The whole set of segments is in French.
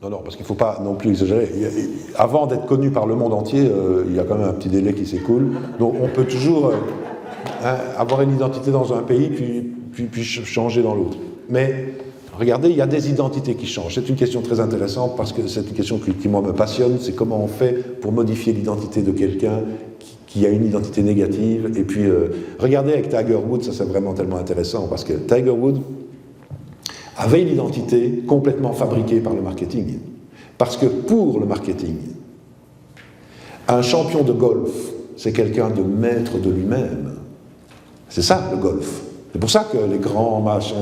Non, non, parce qu'il ne faut pas non plus exagérer. Avant d'être connu par le monde entier, il y a quand même un petit délai qui s'écoule. Donc on peut toujours avoir une identité dans un pays, puis changer dans l'autre. Mais regardez, il y a des identités qui changent. C'est une question très intéressante parce que c'est une question qui moi, me passionne. C'est comment on fait pour modifier l'identité de quelqu'un qui a une identité négative. Et puis, regardez avec Tiger Woods, ça c'est vraiment tellement intéressant parce que Tiger Woods avait une identité complètement fabriquée par le marketing. Parce que pour le marketing, un champion de golf, c'est quelqu'un de maître de lui-même. C'est ça le golf. C'est pour ça que les grands machins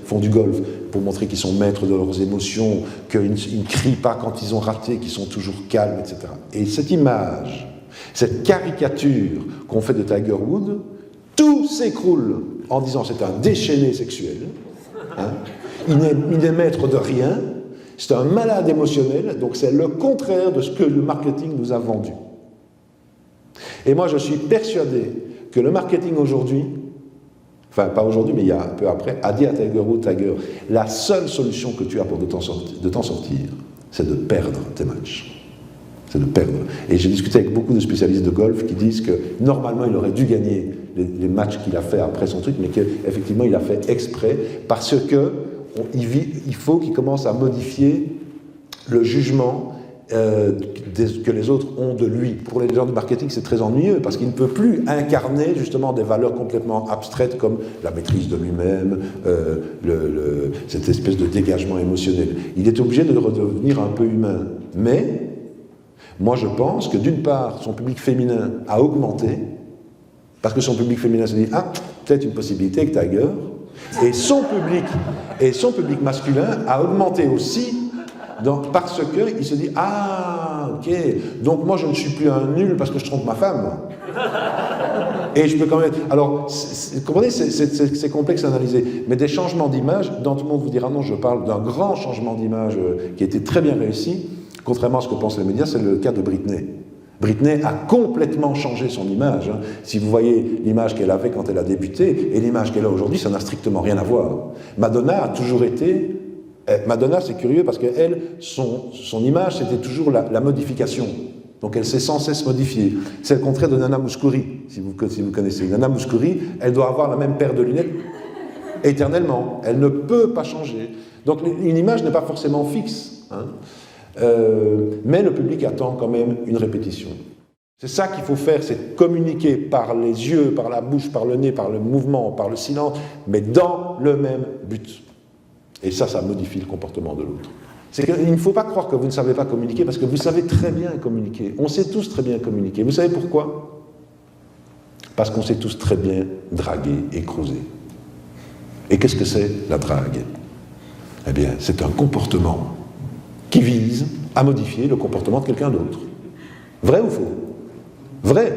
font du golf, pour montrer qu'ils sont maîtres de leurs émotions, qu'ils ne crient pas quand ils ont raté, qu'ils sont toujours calmes, etc. Et cette image, cette caricature qu'on fait de Tiger Woods, tout s'écroule en disant c'est un déchaîné sexuel, hein, il n'est maître de rien, c'est un malade émotionnel, donc c'est le contraire de ce que le marketing nous a vendu. Et moi je suis persuadé que le marketing aujourd'hui, enfin pas aujourd'hui mais il y a un peu après, a dit à Tiger Woods, Tiger, la seule solution que tu as pour de t'en sortir, c'est de perdre tes matchs. C'est de perdre. Et j'ai discuté avec beaucoup de spécialistes de golf qui disent que normalement il aurait dû gagner les matchs qu'il a fait après son truc, mais qu'effectivement il a fait exprès parce que il faut qu'il commence à modifier le jugement que les autres ont de lui. Pour les gens du marketing, c'est très ennuyeux parce qu'il ne peut plus incarner justement des valeurs complètement abstraites comme la maîtrise de lui-même, cette espèce de dégagement émotionnel. Il est obligé de redevenir un peu humain. Mais moi, je pense que d'une part, son public féminin a augmenté parce que son public féminin se dit « Ah, peut-être une possibilité avec Tiger ». Et son public masculin a augmenté aussi parce qu'il se dit « Ah, ok, donc moi je ne suis plus un nul parce que je trompe ma femme. » Et je peux quand même... Alors, vous comprenez, c'est complexe à analyser. Mais des changements d'image, dans tout le monde vous dira non, je parle d'un grand changement d'image qui a été très bien réussi, contrairement à ce que pensent les médias, c'est le cas de Britney. Britney a complètement changé son image. Hein. Si vous voyez l'image qu'elle avait quand elle a débuté et l'image qu'elle a aujourd'hui, ça n'a strictement rien à voir. Madonna a toujours été... Madonna, c'est curieux parce qu'elle, son image, c'était toujours la modification. Donc elle s'est sans cesse modifiée. C'est le contraire de Nana Mouskouri, si vous connaissez. Nana Mouskouri, elle doit avoir la même paire de lunettes éternellement. Elle ne peut pas changer. Donc une image n'est pas forcément fixe. Hein. Mais le public attend quand même une répétition. C'est ça qu'il faut faire, c'est communiquer par les yeux, par la bouche, par le nez, par le mouvement, par le silence, mais dans le même but. Et ça modifie le comportement de l'autre. C'est qu'il ne faut pas croire que vous ne savez pas communiquer, parce que vous savez très bien communiquer. On sait tous très bien communiquer. Vous savez pourquoi? Parce qu'on sait tous très bien draguer et creuser. Et qu'est-ce que c'est la drague? Eh bien, c'est un comportement qui vise à modifier le comportement de quelqu'un d'autre. Vrai ou faux? Vrai.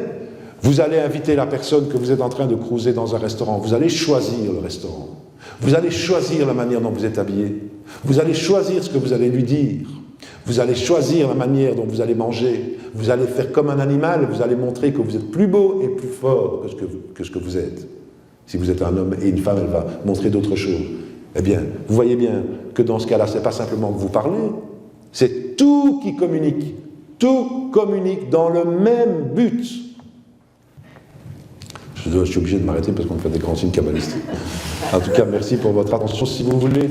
Vous allez inviter la personne que vous êtes en train de cruiser dans un restaurant, vous allez choisir le restaurant, vous allez choisir la manière dont vous êtes habillé, vous allez choisir ce que vous allez lui dire, vous allez choisir la manière dont vous allez manger, vous allez faire comme un animal, vous allez montrer que vous êtes plus beau et plus fort que ce que vous êtes. Si vous êtes un homme et une femme, elle va montrer d'autres choses. Eh bien, vous voyez bien que dans ce cas-là, ce n'est pas simplement que vous parlez, c'est tout qui communique. Tout communique dans le même but. Je suis obligé de m'arrêter parce qu'on me fait des grands signes kabbalistiques. En tout cas, merci pour votre attention. Si vous voulez...